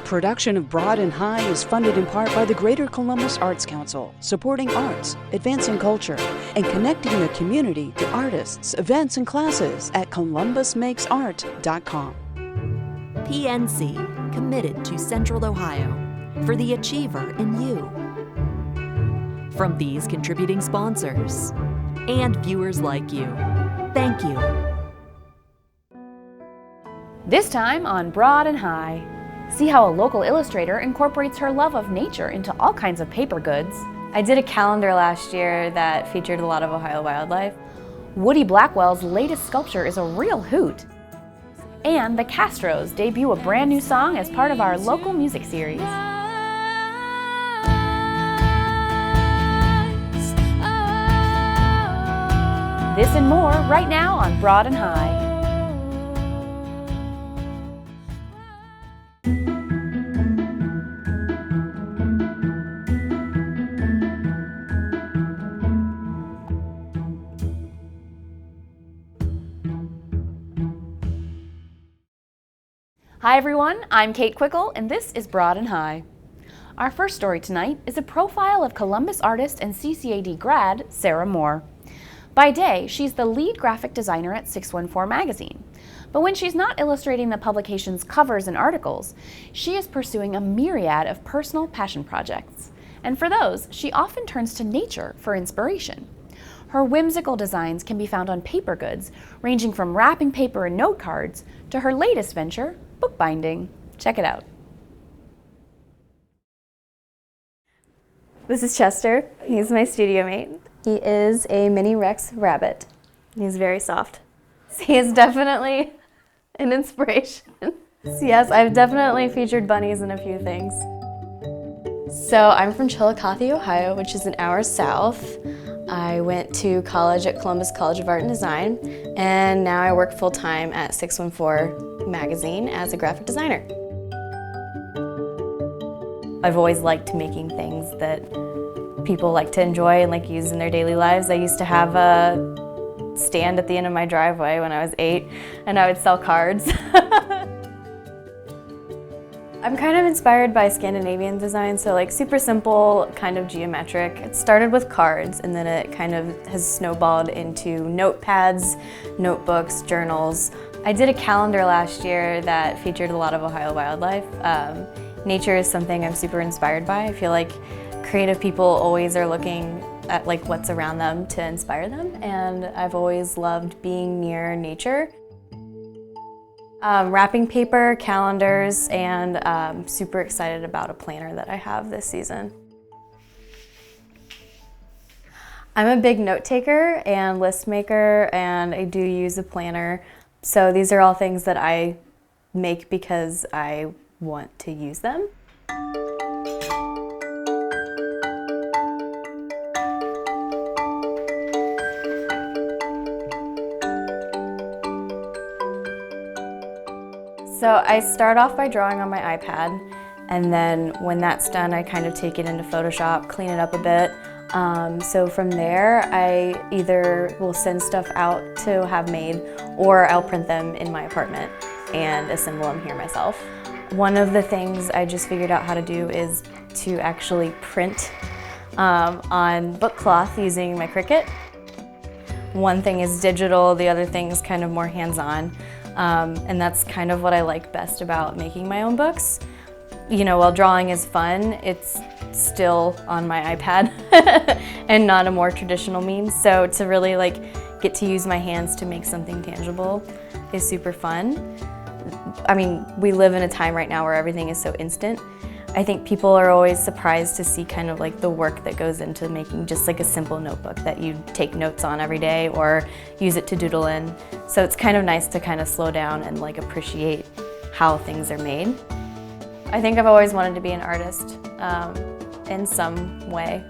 Production of Broad and High is funded in part by the Greater Columbus Arts Council, supporting arts, advancing culture, and connecting the community to artists, events, and classes at columbusmakesart.com. PNC, committed to Central Ohio, for the achiever in you. From these contributing sponsors and viewers like you, thank you. This time on Broad and High, see how a local illustrator incorporates her love of nature into all kinds of paper goods. I did a calendar last year that featured a lot of Ohio wildlife. Woody Blackwell's latest sculpture is a real hoot. And the Castros debut a brand new song as part of our local music series. This and more right now on Broad and High. Hi everyone, I'm Kate Quickle and this is Broad and High. Our first story tonight is a profile of Columbus artist and CCAD grad, Sarah Moore. By day, she's the lead graphic designer at 614 Magazine. But when she's not illustrating the publication's covers and articles, she is pursuing a myriad of personal passion projects. And for those, she often turns to nature for inspiration. Her whimsical designs can be found on paper goods, ranging from wrapping paper and note cards to her latest venture, bookbinding. Check it out. This is Chester. He's my studio mate. He is a mini Rex rabbit. He's very soft. He is definitely an inspiration. Yes, I've definitely featured bunnies in a few things. So I'm from Chillicothe, Ohio, which is an hour south. I went to college at Columbus College of Art and Design, and now I work full-time at 614 Magazine as a graphic designer. I've always liked making things that people like to enjoy and like use in their daily lives. I used to have a stand at the end of my driveway when I was 8, and I would sell cards. I'm kind of inspired by Scandinavian design, so like super simple, kind of geometric. It started with cards, and then it kind of has snowballed into notepads, notebooks, journals. I did a calendar last year that featured a lot of Ohio wildlife. Nature is something I'm super inspired by. I feel like creative people always are looking at like what's around them to inspire them, and I've always loved being near nature. Wrapping paper, calendars, and super excited about a planner that I have this season. I'm a big note taker and list maker, and I do use a planner. So these are all things that I make because I want to use them. So I start off by drawing on my iPad, and then when that's done, I kind of take it into Photoshop, clean it up a bit. So from there, I either will send stuff out to have made, or I'll print them in my apartment and assemble them here myself. One of the things I just figured out how to do is to actually print on book cloth using my Cricut. One thing is digital, the other thing is kind of more hands-on. And that's kind of what I like best about making my own books. You know, while drawing is fun, it's still on my iPad and not a more traditional means. So to really like get to use my hands to make something tangible is super fun. I mean, we live in a time right now where everything is so instant. I think people are always surprised to see kind of like the work that goes into making just like a simple notebook that you take notes on every day or use it to doodle in. So it's kind of nice to kind of slow down and like appreciate how things are made. I think I've always wanted to be an artist in some way.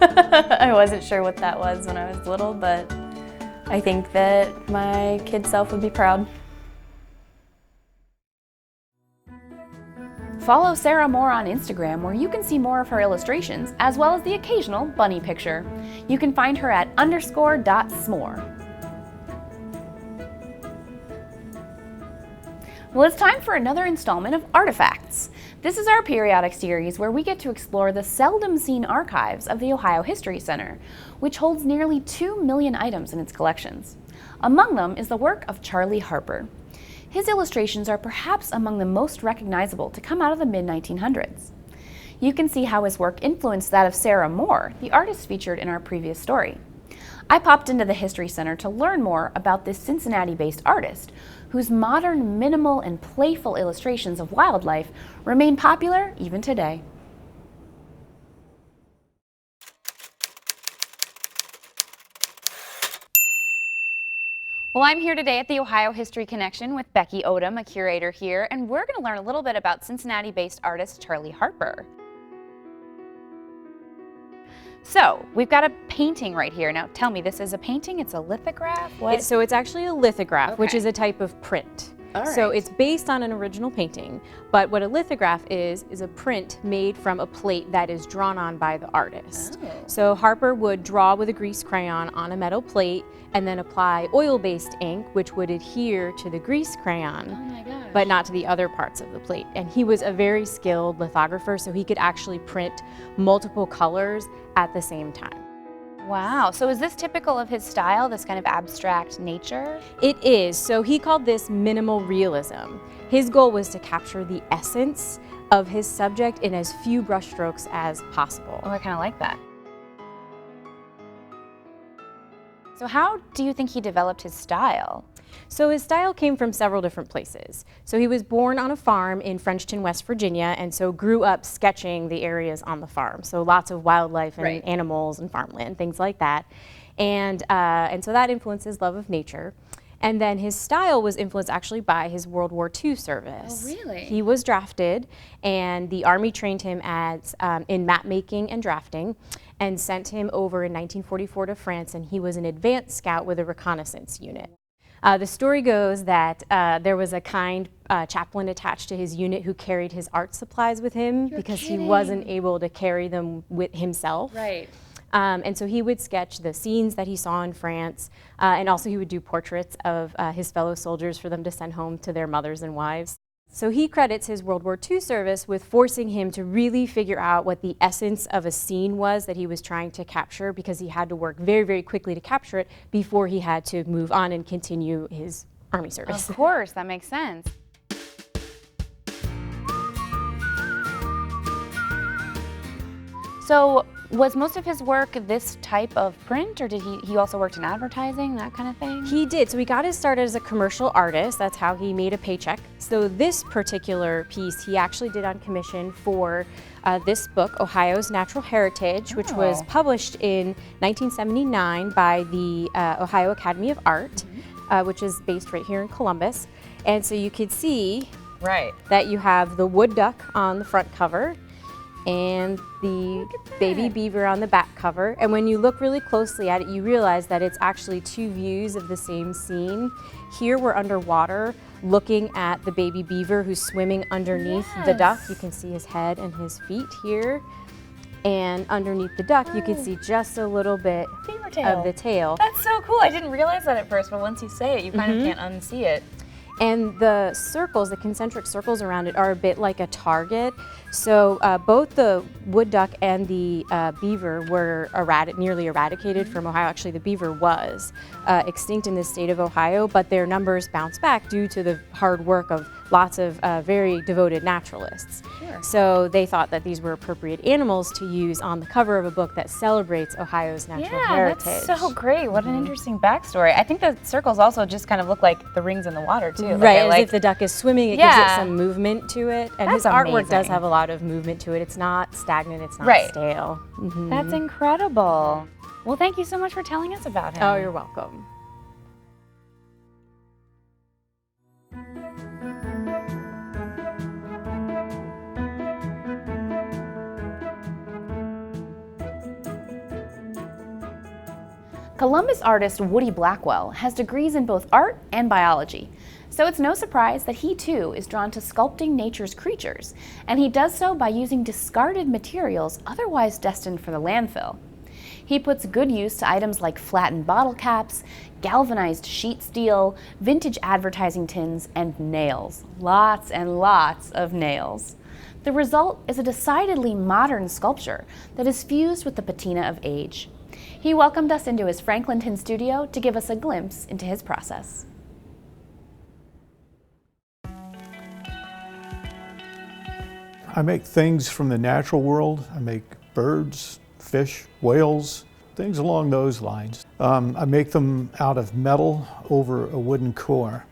I wasn't sure what that was when I was little, but I think that my kid self would be proud. Follow Sarah Moore on Instagram, where you can see more of her illustrations, as well as the occasional bunny picture. You can find her at _.smore. Well, it's time for another installment of Artifacts. This is our periodic series where we get to explore the seldom seen archives of the Ohio History Center, which holds nearly 2 million items in its collections. Among them is the work of Charlie Harper. His illustrations are perhaps among the most recognizable to come out of the mid-1900s. You can see how his work influenced that of Sarah Moore, the artist featured in our previous story. I popped into the History Center to learn more about this Cincinnati-based artist, whose modern, minimal, and playful illustrations of wildlife remain popular even today. Well, I'm here today at the Ohio History Connection with Becky Odom, a curator here, and we're going to learn a little bit about Cincinnati-based artist Charlie Harper. So, we've got a painting right here. Now, tell me, this is a painting? It's a lithograph? What? So it's actually a lithograph, which Okay. is a type of print. All So right. it's based on an original painting, but what a lithograph is a print made from a plate that is drawn on by the artist. Oh. So Harper would draw with a grease crayon on a metal plate and then apply oil-based ink, which would adhere to the grease crayon, Oh my gosh. but not to the other parts of the plate. And he was a very skilled lithographer, so he could actually print multiple colors at the same time. Wow. So is this typical of his style, this kind of abstract nature? It is. So he called this minimal realism. His goal was to capture the essence of his subject in as few brushstrokes as possible. Oh, I kind of like that. So how do you think he developed his style? So his style came from several different places. So he was born on a farm in Frenchton, West Virginia, and so grew up sketching the areas on the farm. So lots of wildlife and Right. animals and farmland, things like that. And so that influenced his love of nature. And then his style was influenced actually by his World War II service. Oh, really? He was drafted, and the Army trained him in map making and drafting, and sent him over in 1944 to France, and he was an advanced scout with a reconnaissance unit. The story goes that there was a kind chaplain attached to his unit who carried his art supplies with him because he wasn't able to carry them with himself. Right. And so he would sketch the scenes that he saw in France, and also he would do portraits of his fellow soldiers for them to send home to their mothers and wives. So he credits his World War II service with forcing him to really figure out what the essence of a scene was that he was trying to capture, because he had to work very, very quickly to capture it before he had to move on and continue his Army service. Of course, that makes sense. So was most of his work this type of print, or did he also worked in advertising, that kind of thing? He did. So he got his start as a commercial artist. That's how he made a paycheck. So this particular piece he actually did on commission for this book, Ohio's Natural Heritage, which was Oh. published in 1979 by the Ohio Academy of Art, which is based right here in Columbus. And so you could see Right. that you have the wood duck on the front cover and the baby beaver on the back cover. And when you look really closely at it, you realize that it's actually two views of the same scene. Here we're underwater looking at the baby beaver who's swimming underneath the duck. You can see his head and his feet here. And underneath the duck, you can see just a little bit Beaver tail. of the tail. That's so cool. I didn't realize that at first, but once you say it, you kind of can't unsee it. And the circles, the concentric circles around it, are a bit like a target. So both the wood duck and the beaver were nearly eradicated from Ohio. Actually, the beaver was extinct in the state of Ohio, but their numbers bounced back due to the hard work of lots of very devoted naturalists. Sure. So they thought that these were appropriate animals to use on the cover of a book that celebrates Ohio's natural heritage. That's so great. What an interesting backstory. I think the circles also just kind of look like the rings in the water, too. Right, Like, as if the duck is swimming, it gives Yeah. it some movement to it. And That's his artwork does amazing. have a lot of movement to it. It's not stagnant, it's not Right. stale. Mhm. That's incredible. Well, thank you so much for telling us about him. Oh, you're welcome. Columbus artist Woody Blackwell has degrees in both art and biology, so it's no surprise that he too is drawn to sculpting nature's creatures, and he does so by using discarded materials otherwise destined for the landfill. He puts good use to items like flattened bottle caps, galvanized sheet steel, vintage advertising tins, and nails. Lots and lots of nails. The result is a decidedly modern sculpture that is fused with the patina of age. He welcomed us into his Franklinton studio to give us a glimpse into his process. I make things from the natural world. I make birds, fish, whales, things along those lines. I make them out of metal over a wooden core.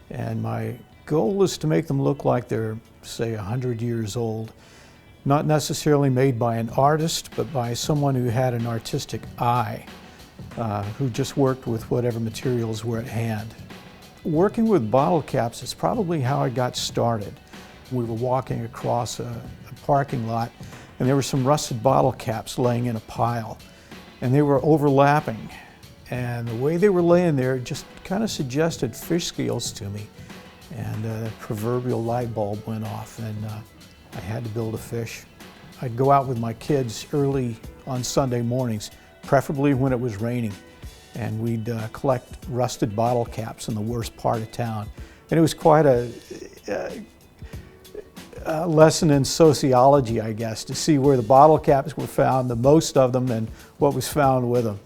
And my goal is to make them look like they're, say, 100 years old. Not necessarily made by an artist, but by someone who had an artistic eye, who just worked with whatever materials were at hand. Working with bottle caps is probably how I got started. We were walking across a parking lot, and there were some rusted bottle caps laying in a pile, and they were overlapping. And the way they were laying there just kind of suggested fish scales to me. And the proverbial light bulb went off, and I had to build a fish. I'd go out with my kids early on Sunday mornings, preferably when it was raining, and we'd collect rusted bottle caps in the worst part of town. And it was quite a lesson in sociology, I guess, to see where the bottle caps were found, the most of them, and what was found with them.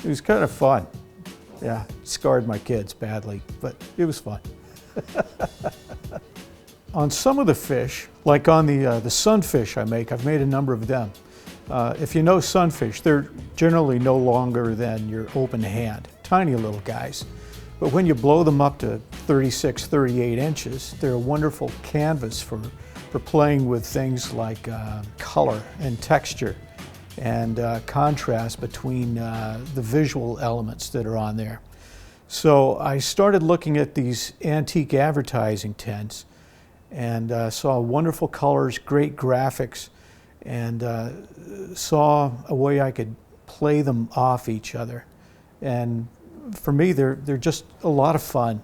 It was kind of fun. Yeah, it scarred my kids badly, but it was fun. On some of the fish, like on the sunfish I make, I've made a number of them. If you know sunfish, they're generally no longer than your open hand, tiny little guys. But when you blow them up to 36, 38 inches, they're a wonderful canvas for playing with things like color and texture and contrast between the visual elements that are on there. So I started looking at these antique advertising tents and saw wonderful colors, great graphics, and saw a way I could play them off each other. And for me, they're just a lot of fun.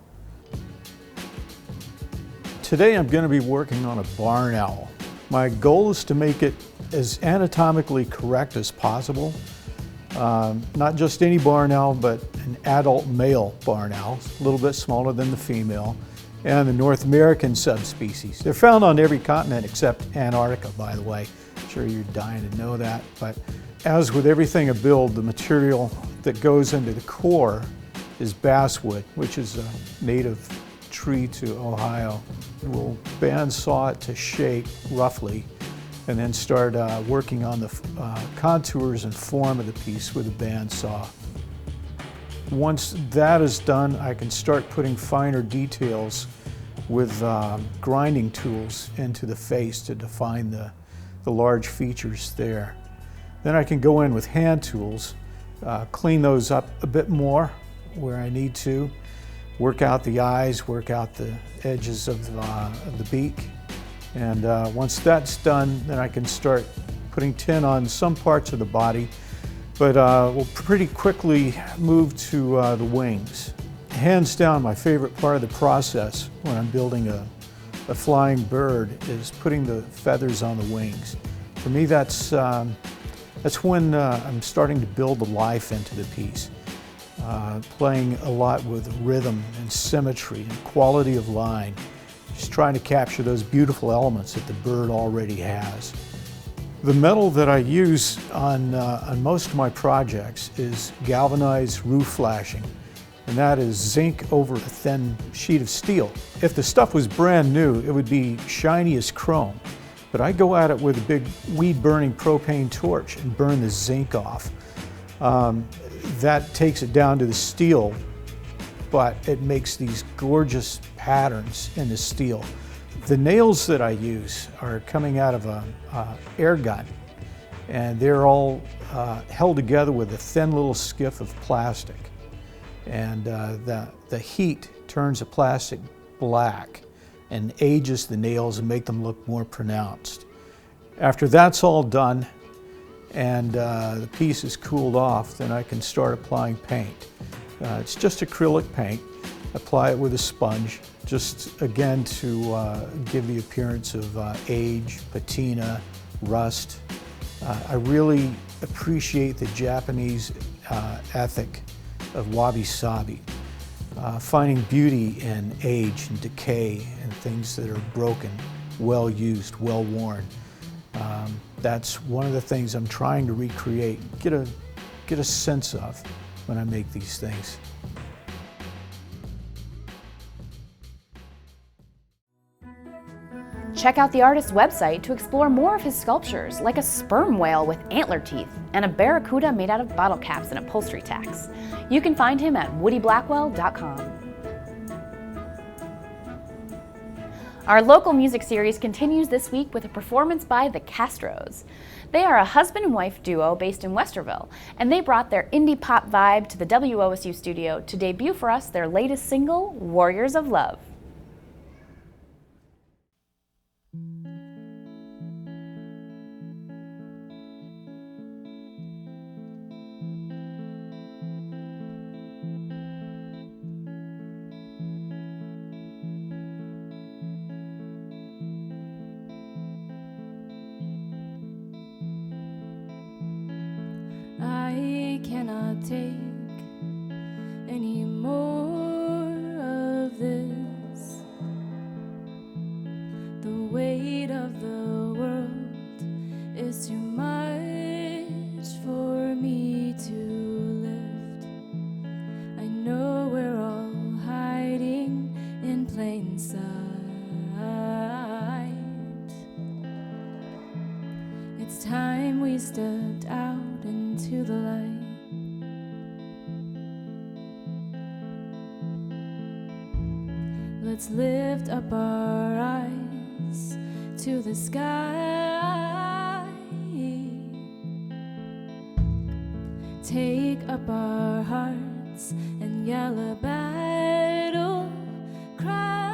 Today I'm going to be working on a barn owl. My goal is to make it as anatomically correct as possible. Not just any barn owl, but an adult male barn owl, a little bit smaller than the female, and the North American subspecies. They're found on every continent except Antarctica, by the way. I'm sure you're dying to know that. But as with everything I build, the material that goes into the core is basswood, which is a native tree to Ohio. We'll bandsaw it to shape roughly, and then start working on the contours and form of the piece with a bandsaw. Once that is done, I can start putting finer details with grinding tools into the face to define the large features there. Then I can go in with hand tools, clean those up a bit more where I need to, work out the eyes, work out the edges of the beak. And once that's done, then I can start putting tin on some parts of the body, but we'll pretty quickly move to the wings. Hands down, my favorite part of the process when I'm building a flying bird is putting the feathers on the wings. For me, that's when I'm starting to build the life into the piece. Playing a lot with rhythm and symmetry and quality of line. Just trying to capture those beautiful elements that the bird already has. The metal that I use on most of my projects is galvanized roof flashing, and that is zinc over a thin sheet of steel. If the stuff was brand new, it would be shiny as chrome, but I go at it with a big weed-burning propane torch and burn the zinc off. That takes it down to the steel, but it makes these gorgeous patterns in the steel. The nails that I use are coming out of an air gun, and they're all held together with a thin little skiff of plastic. And the heat turns the plastic black and ages the nails and make them look more pronounced. After that's all done and the piece is cooled off, then I can start applying paint. It's just acrylic paint. Apply it with a sponge, just again to give the appearance of age, patina, rust. I really appreciate the Japanese ethic of wabi-sabi, finding beauty in age and decay and things that are broken well used, well worn. That's one of the things I'm trying to recreate, get a sense of when I make these things. Check out the artist's website to explore more of his sculptures, like a sperm whale with antler teeth and a barracuda made out of bottle caps and upholstery tacks. You can find him at woodyblackwell.com. Our local music series continues this week with a performance by the Castros. They are a husband and wife duo based in Westerville, and they brought their indie pop vibe to the WOSU studio to debut for us their latest single, Warriors of Love. I cannot take any more of this. The weight of the world is too much for me to lift. I know we're all hiding in plain sight. It's time we stepped out into the light. Let's lift up our eyes to the sky. Take up our hearts and yell a battle cry.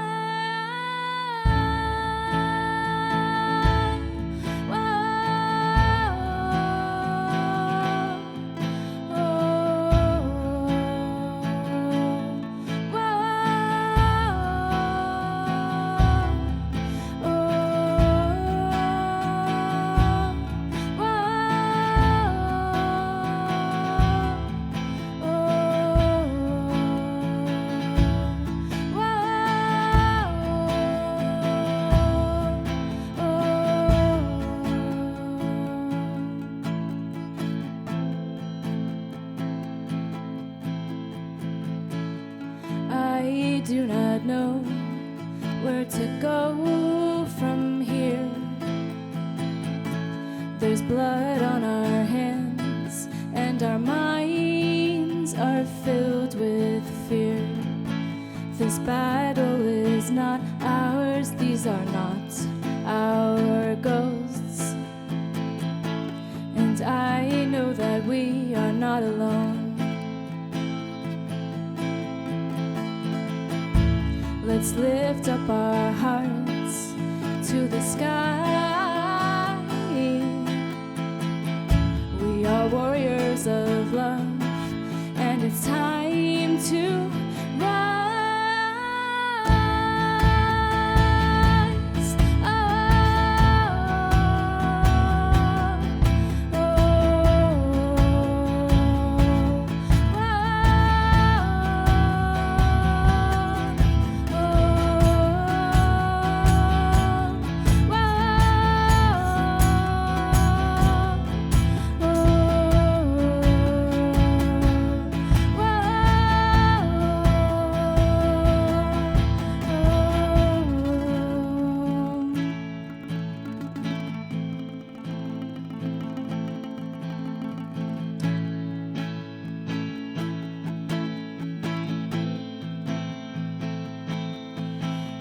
I do not know where to go from here. There's blood on our hands and our minds are filled with fear. This battle is not ours, these are not our ghosts. And I know that we are not alone. Let's lift up our hearts to the sky. We are warriors of love, and it's time to rise.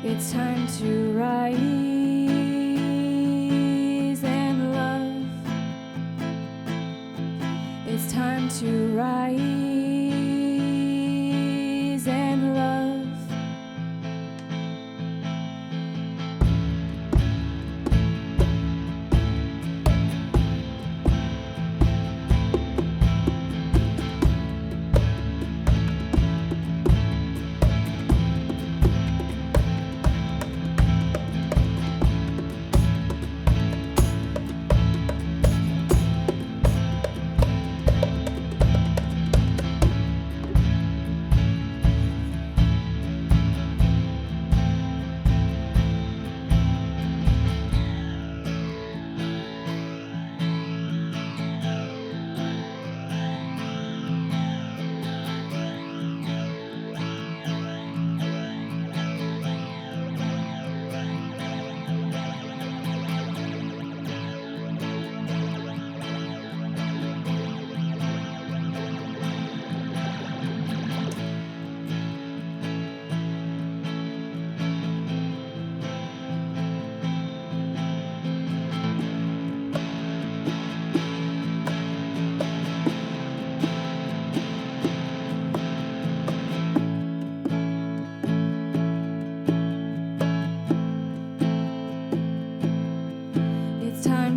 It's time to rise and love. It's time to rise and love.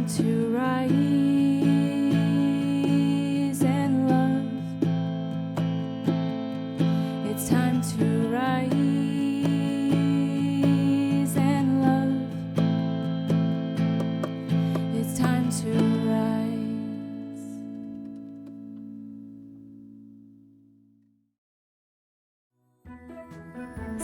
time to rise and love. It's time to rise and love. It's time to rise.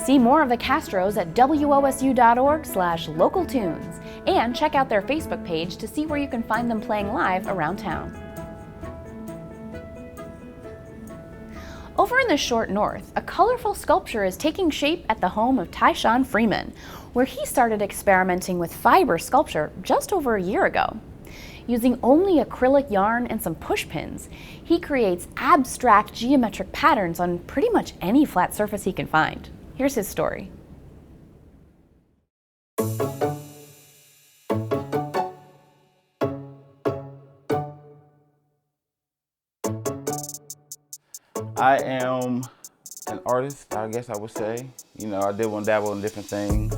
See more of the Castros at wosu.org/localtunes and check out their Facebook page to see where you can find them playing live around town. Over in the short north, a colorful sculpture is taking shape at the home of Tyshawn Freeman, where he started experimenting with fiber sculpture just over a year ago. Using only acrylic yarn and some push pins, he creates abstract geometric patterns on pretty much any flat surface he can find. Here's his story. I am an artist, I guess I would say. You know, I did want to dabble in different things.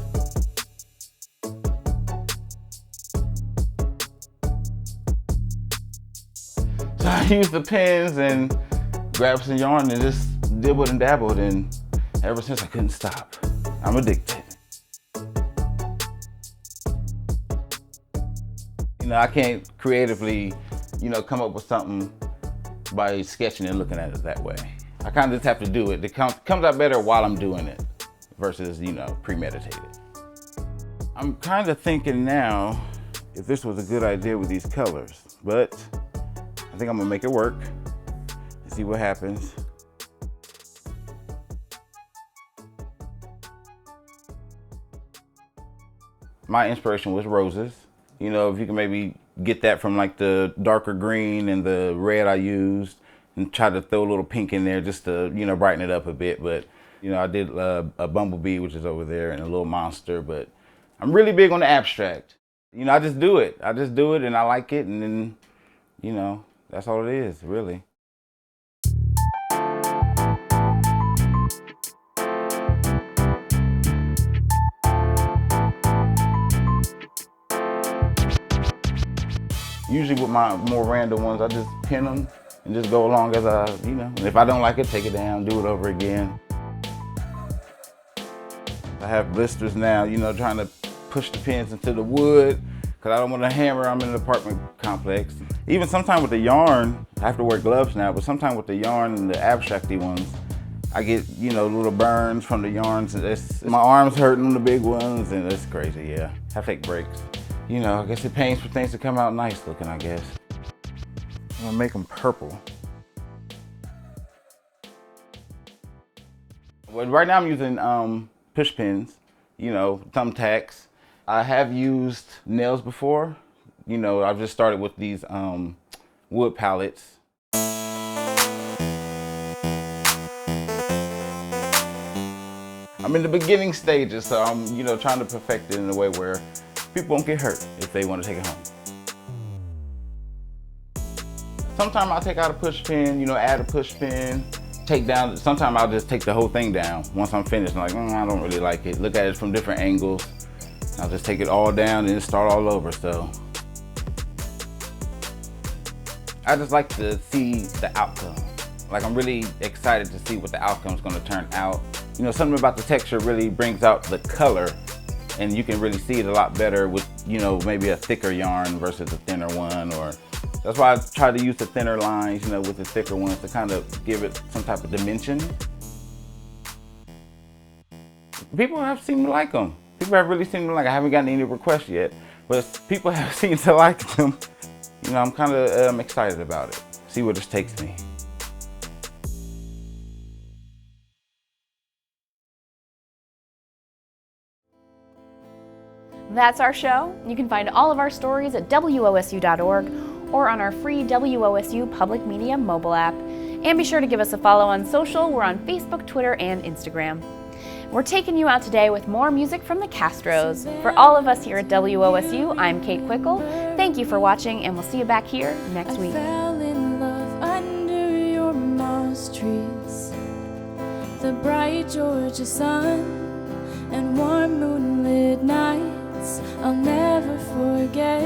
So I used the pens and grabbed some yarn and just dibbled and dabbled, and ever since I couldn't stop. I'm addicted. You know, I can't creatively, come up with something by sketching and looking at it that way. I kind of just have to do it. It comes out better while I'm doing it versus, premeditated. I'm kind of thinking now if this was a good idea with these colors, but I think I'm gonna make it work and see what happens. My inspiration was roses. If you can maybe get that from like the darker green and the red I used, and try to throw a little pink in there just to, brighten it up a bit. But, I did a bumblebee, which is over there, and a little monster, but I'm really big on the abstract. I just do it. And I like it, and then, that's all it is, really. Usually with my more random ones, I just pin them and just go along as I, and if I don't like it, take it down, do it over again. I have blisters now, trying to push the pins into the wood because I don't want to hammer. I'm in an apartment complex. Even sometimes with the yarn, I have to wear gloves now, but sometimes with the yarn and the abstracty ones, I get, little burns from the yarns. My arms hurting on the big ones, and it's crazy, yeah. I have to take breaks. I guess it pains for things to come out nice looking, I guess. I'm gonna make them purple. Well, right now I'm using push pins, thumbtacks. I have used nails before. I've just started with these wood pallets. I'm in the beginning stages, so I'm, trying to perfect it in a way where people won't get hurt if they want to take it home. Sometimes I'll take out a push pin, add a push pin, take down, sometimes I'll just take the whole thing down. Once I'm finished, I'm like, I don't really like it. Look at it from different angles. I'll just take it all down and start all over, so. I just like to see the outcome. Like, I'm really excited to see what the outcome's gonna turn out. Something about the texture really brings out the color, and you can really see it a lot better with, maybe a thicker yarn versus a thinner one, or that's why I try to use the thinner lines, with the thicker ones to kind of give it some type of dimension. People have seemed to like them. People have really seemed to like. I haven't gotten any requests yet, but people have seemed to like them. I'm kind of excited about it. See where this takes me. That's our show. You can find all of our stories at wosu.org or on our free WOSU Public Media mobile app. And be sure to give us a follow on social. We're on Facebook, Twitter, and Instagram. We're taking you out today with more music from the Castros. For all of us here at WOSU, I'm Kate Quickle. Thank you for watching, and we'll see you back here next week. I fell in love under your moss trees, the bright Georgia sun and warm moonlit nights I'll never forget.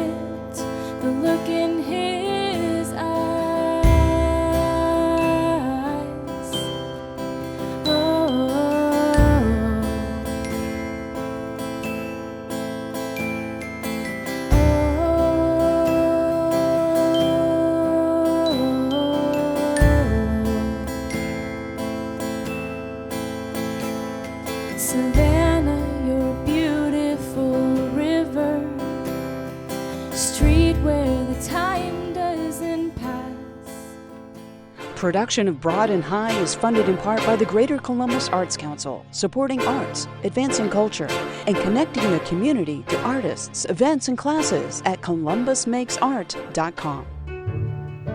Production of Broad and High is funded in part by the Greater Columbus Arts Council, supporting arts, advancing culture, and connecting the community to artists, events, and classes at columbusmakesart.com.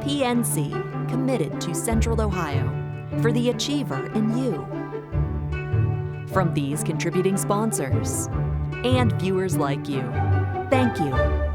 PNC, committed to Central Ohio, for the achiever in you. From these contributing sponsors and viewers like you, thank you.